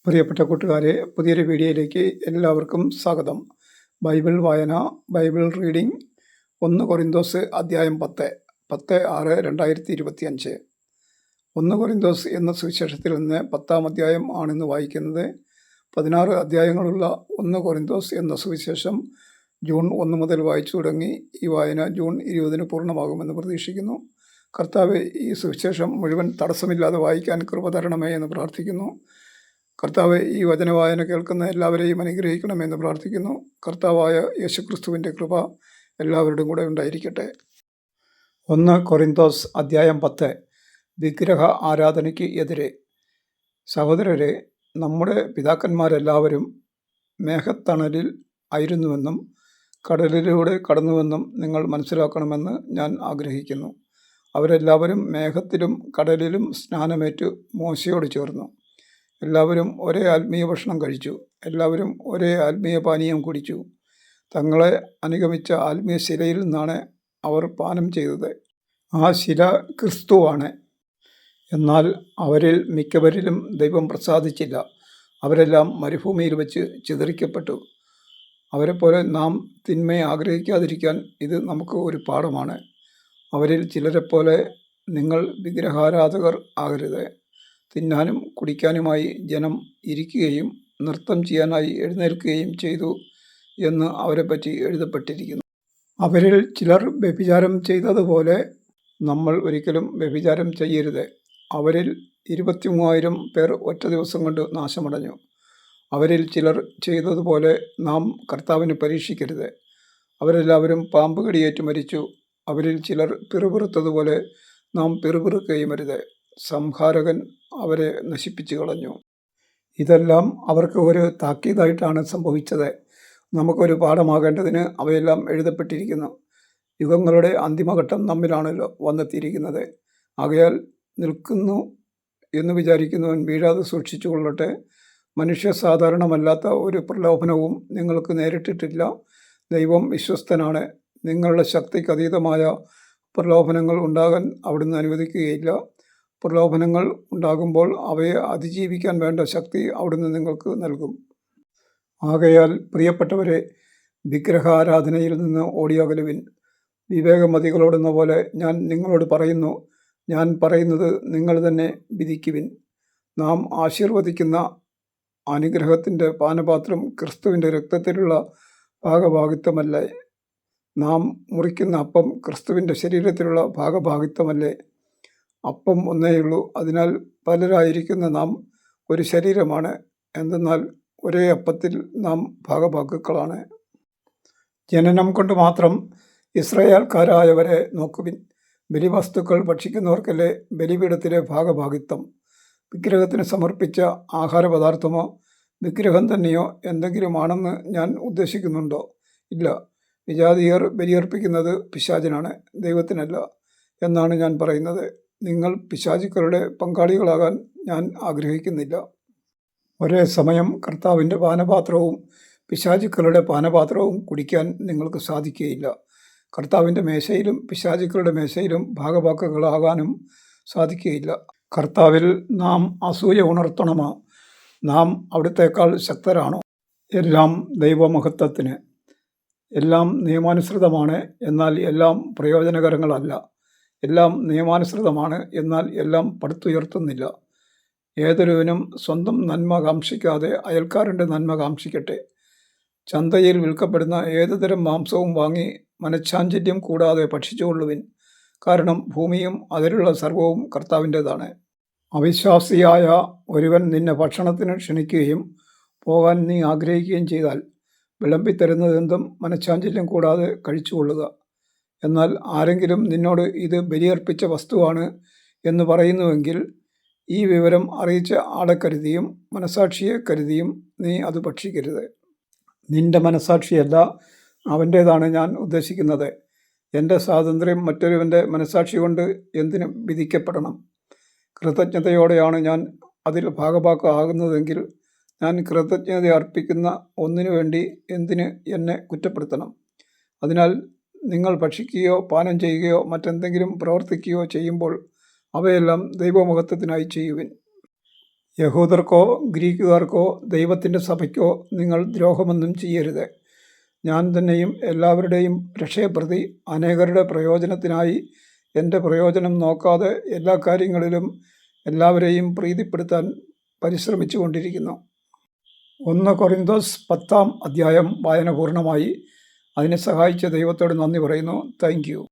പ്രിയപ്പെട്ട കൂട്ടുകാരെ, പുതിയൊരു വീഡിയോയിലേക്ക് എല്ലാവർക്കും സ്വാഗതം. ബൈബിൾ വായന, ബൈബിൾ റീഡിംഗ്. 1 കൊരിന്തോസ് അധ്യായം 10/6/2025. 1 കൊരിന്തോസ് എന്ന സുവിശേഷത്തിൽ നിന്ന് 10-ാം അധ്യായം ആണിന്ന് വായിക്കുന്നത്. 16 അധ്യായങ്ങളുള്ള 1 കൊരിന്തോസ് എന്ന സുവിശേഷം ജൂൺ 1 മുതൽ വായിച്ചു തുടങ്ങി. ഈ വായന ജൂൺ 20 പൂർണ്ണമാകുമെന്ന് പ്രതീക്ഷിക്കുന്നു. കർത്താവ് ഈ സുവിശേഷം മുഴുവൻ തടസ്സമില്ലാതെ വായിക്കാൻ കൃപ തരണമേ എന്ന് പ്രാർത്ഥിക്കുന്നു. കർത്താവ് ഈ വചനവായന കേൾക്കുന്ന എല്ലാവരെയും അനുഗ്രഹിക്കണമെന്ന് പ്രാർത്ഥിക്കുന്നു. കർത്താവായ യേശുക്രിസ്തുവിൻ്റെ കൃപ എല്ലാവരുടെയും കൂടെ ഉണ്ടായിരിക്കട്ടെ. 1 കൊരിന്തോസ് അധ്യായം 10. വിഗ്രഹ ആരാധനയ്ക്ക് എതിരെ. സഹോദരരെ, നമ്മുടെ പിതാക്കന്മാരെല്ലാവരും മേഘത്തണലിൽ ആയിരുന്നുവെന്നും കടലിലൂടെ കടന്നുവെന്നും നിങ്ങൾ മനസ്സിലാക്കണമെന്ന് ഞാൻ ആഗ്രഹിക്കുന്നു. അവരെല്ലാവരും മേഘത്തിലും കടലിലും സ്നാനമേറ്റു മോശയോട് ചേർന്നു. എല്ലാവരും ഒരേ ആത്മീയ ഭക്ഷണം കഴിച്ചു. എല്ലാവരും ഒരേ ആത്മീയ പാനീയം കുടിച്ചു. തങ്ങളെ അനുഗമിച്ച ആത്മീയ ശിലയിൽ നിന്നാണ് അവർ പാനം ചെയ്തത്. ആ ശില ക്രിസ്തുവാണ്. എന്നാൽ അവരിൽ മിക്കവരിലും ദൈവം പ്രസാദിച്ചില്ല. അവരെല്ലാം മരുഭൂമിയിൽ വെച്ച് ചിതറിക്കപ്പെട്ടു. അവരെപ്പോലെ നാം തിന്മയെ ആഗ്രഹിക്കാതിരിക്കാൻ ഇത് നമുക്ക് ഒരു പാഠമാണ്. അവരിൽ ചിലരെപ്പോലെ നിങ്ങൾ വിഗ്രഹാരാധകർ ആകരുത്. തിന്നാനും കുടിക്കാനുമായി ജനം ഇരിക്കുകയും നൃത്തം ചെയ്യാനായി എഴുന്നേൽക്കുകയും ചെയ്തു എന്ന് അവരെപ്പറ്റി എഴുതപ്പെട്ടിരിക്കുന്നു. അവരിൽ ചിലർ വ്യഭിചാരം ചെയ്തതുപോലെ നമ്മൾ ഒരിക്കലും വ്യഭിചാരം ചെയ്യരുത്. അവരിൽ 23,000 പേർ ഒറ്റ ദിവസം കൊണ്ട് നാശമടഞ്ഞു. അവരിൽ ചിലർ ചെയ്തതുപോലെ നാം കർത്താവിനെ പരീക്ഷിക്കരുത്. അവരെല്ലാവരും പാമ്പ് കടിയേറ്റ് മരിച്ചു. അവരിൽ ചിലർ പിറുപിറുത്തതുപോലെ നാം പിറുപിറുക്കുകയും അരുത്. സംഹാരകൻ അവരെ നശിപ്പിച്ചു കളഞ്ഞു. ഇതെല്ലാം അവർക്ക് ഒരു താക്കീതായിട്ടാണ് സംഭവിച്ചത്. നമുക്കൊരു പാഠമാകേണ്ടതിന് അവയെല്ലാം എഴുതപ്പെട്ടിരിക്കുന്നു. യുഗങ്ങളുടെ അന്തിമഘട്ടം നമ്മിലാണല്ലോ വന്നെത്തിയിരിക്കുന്നത്. ആകയാൽ നിൽക്കുന്നു എന്ന് വിചാരിക്കുന്നവൻ വീഴാതെ സൂക്ഷിച്ചു കൊള്ളട്ടെ. മനുഷ്യ സാധാരണമല്ലാത്ത ഒരു പ്രലോഭനവും നിങ്ങൾക്ക് നേരിട്ടിട്ടില്ല. ദൈവം വിശ്വസ്തനാണ്. നിങ്ങളുടെ ശക്തിക്ക് അതീതമായ പ്രലോഭനങ്ങൾ ഉണ്ടാകാൻ അവിടുന്ന് അനുവദിക്കുകയില്ല. പ്രലോഭനങ്ങൾ ഉണ്ടാകുമ്പോൾ അവയെ അതിജീവിക്കാൻ വേണ്ട ശക്തി അവിടുന്ന് നിങ്ങൾക്ക് നൽകും. ആകയാൽ പ്രിയപ്പെട്ടവരെ, വിഗ്രഹാരാധനയിൽ നിന്ന് ഓടിയകലുവിൻ. വിവേകമതികളോടെന്ന പോലെ ഞാൻ നിങ്ങളോട് പറയുന്നു. ഞാൻ പറയുന്നത് നിങ്ങൾ തന്നെ വിധിക്കുവിൻ. നാം ആശീർവദിക്കുന്ന അനുഗ്രഹത്തിൻ്റെ പാനപാത്രം ക്രിസ്തുവിൻ്റെ രക്തത്തിലുള്ള ഭാഗഭാഗിത്വമല്ലേ? നാം മുറിക്കുന്ന അപ്പം ക്രിസ്തുവിൻ്റെ ശരീരത്തിലുള്ള ഭാഗഭാഗിത്വമല്ലേ? അപ്പം ഒന്നേയുള്ളൂ. അതിനാൽ പലരായിരിക്കുന്ന നാം ഒരു ശരീരമാണ്. എന്തെന്നാൽ ഒരേ അപ്പത്തിൽ നാം ഭാഗഭാഗുക്കളാണ്. ജനനം കൊണ്ട് മാത്രം ഇസ്രായേൽക്കാരായവരെ നോക്കുവിൻ. ബലിവസ്തുക്കൾ ഭക്ഷിക്കുന്നവർക്കല്ലേ ബലിപീഠത്തിലെ ഭാഗഭാഗിത്വം. വിഗ്രഹത്തിന് സമർപ്പിച്ച ആഹാരപദാർത്ഥമോ വിഗ്രഹം തന്നെയോ എന്തെങ്കിലും ആണെന്ന് ഞാൻ ഉദ്ദേശിക്കുന്നുണ്ടോ? ഇല്ല. വിജാതീയർ ബലിയർപ്പിക്കുന്നത് പിശാചിനാണ്, ദൈവത്തിനല്ല എന്നാണ് ഞാൻ പറയുന്നത്. നിങ്ങൾ പിശാചുക്കളുടെ പങ്കാളികളാകാൻ ഞാൻ ആഗ്രഹിക്കുന്നില്ല. ഒരേ സമയം കർത്താവിൻ്റെ പാനപാത്രവും പിശാചുക്കളുടെ പാനപാത്രവും കുടിക്കാൻ നിങ്ങൾക്ക് സാധിക്കുകയില്ല. കർത്താവിൻ്റെ മേശയിലും പിശാചുക്കളുടെ മേശയിലും ഭാഗഭാക്കുകളാകാനും സാധിക്കുകയില്ല. കർത്താവിൽ നാം അസൂയ ഉണർത്തണമോ? നാം അവിടുത്തേക്കാൾ ശക്തരാണോ? എല്ലാം ദൈവമഹത്വത്തിന്. എല്ലാം നിയമാനുസൃതമാണ്, എന്നാൽ എല്ലാം പ്രയോജനകരങ്ങളല്ല. എല്ലാം നിയമാനുസൃതമാണ്, എന്നാൽ എല്ലാം പടുത്തുയർത്തുന്നില്ല. ഏതൊരുവനും സ്വന്തം നന്മ കാക്ഷിക്കാതെ അയൽക്കാരൻ്റെ നന്മ കാക്ഷിക്കട്ടെ. ചന്തയിൽ വിൽക്കപ്പെടുന്ന ഏതുതരം മാംസവും വാങ്ങി മനഃശാഞ്ചല്യം കൂടാതെ ഭക്ഷിച്ചുകൊള്ളുവിൻ. കാരണം ഭൂമിയും അതിലുള്ള സർവ്വവും കർത്താവിൻ്റെതാണ്. അവിശ്വാസിയായ ഒരുവൻ നിന്നെ ഭക്ഷണത്തിന് ക്ഷണിക്കുകയും പോകാൻ നീ ആഗ്രഹിക്കുകയും ചെയ്താൽ വിളമ്പിത്തരുന്നതെന്തും മനഃശാഞ്ചല്യം കൂടാതെ കഴിച്ചുകൊള്ളുക. എന്നാൽ ആരെങ്കിലും നിന്നോട് ഇത് ബലിയർപ്പിച്ച വസ്തുവാണ് എന്ന് പറയുന്നുവെങ്കിൽ ഈ വിവരം അറിയിച്ച ആളെ കരുതിയും മനസാക്ഷിയെ കരുതിയും നീ അത് ഭക്ഷിക്കരുത്. നിന്റെ മനസാക്ഷിയല്ല, അവൻ്റേതാണ് ഞാൻ ഉദ്ദേശിക്കുന്നത്. എൻ്റെ സ്വാതന്ത്ര്യം മറ്റൊരുവൻ്റെ മനസാക്ഷി കൊണ്ട് എന്തിനു വിധിക്കപ്പെടണം? കൃതജ്ഞതയോടെയാണ് ഞാൻ അതിൽ ഭാഗഭാക്കാകുന്നതെങ്കിൽ ഞാൻ കൃതജ്ഞത അർപ്പിക്കുന്ന ഒന്നിനു വേണ്ടി എന്തിന് എന്നെ കുറ്റപ്പെടുത്തണം? അതിനാൽ നിങ്ങൾ ഭക്ഷിക്കുകയോ പാനം ചെയ്യുകയോ മറ്റെന്തെങ്കിലും പ്രവർത്തിക്കുകയോ ചെയ്യുമ്പോൾ അവയെല്ലാം ദൈവമഹത്വത്തിനായി ചെയ്യുവിൻ. യഹൂദർക്കോ ഗ്രീക്കുകാർക്കോ ദൈവത്തിൻ്റെ സഭയ്ക്കോ നിങ്ങൾ ദ്രോഹമൊന്നും ചെയ്യരുത്. ഞാൻ തന്നെയും എല്ലാവരുടെയും രക്ഷയെപ്രതി അനേകരുടെ പ്രയോജനത്തിനായി എൻ്റെ പ്രയോജനം നോക്കാതെ എല്ലാ കാര്യങ്ങളിലും എല്ലാവരെയും പ്രീതിപ്പെടുത്താൻ പരിശ്രമിച്ചു കൊണ്ടിരിക്കുന്നു. 1 കൊറിന്തോസ് 10-ാം അധ്യായം വായന പൂർണ്ണമായി. അതിനെ സഹായിച്ച ദൈവത്തോട് നന്ദി പറയുന്നു. Thank you.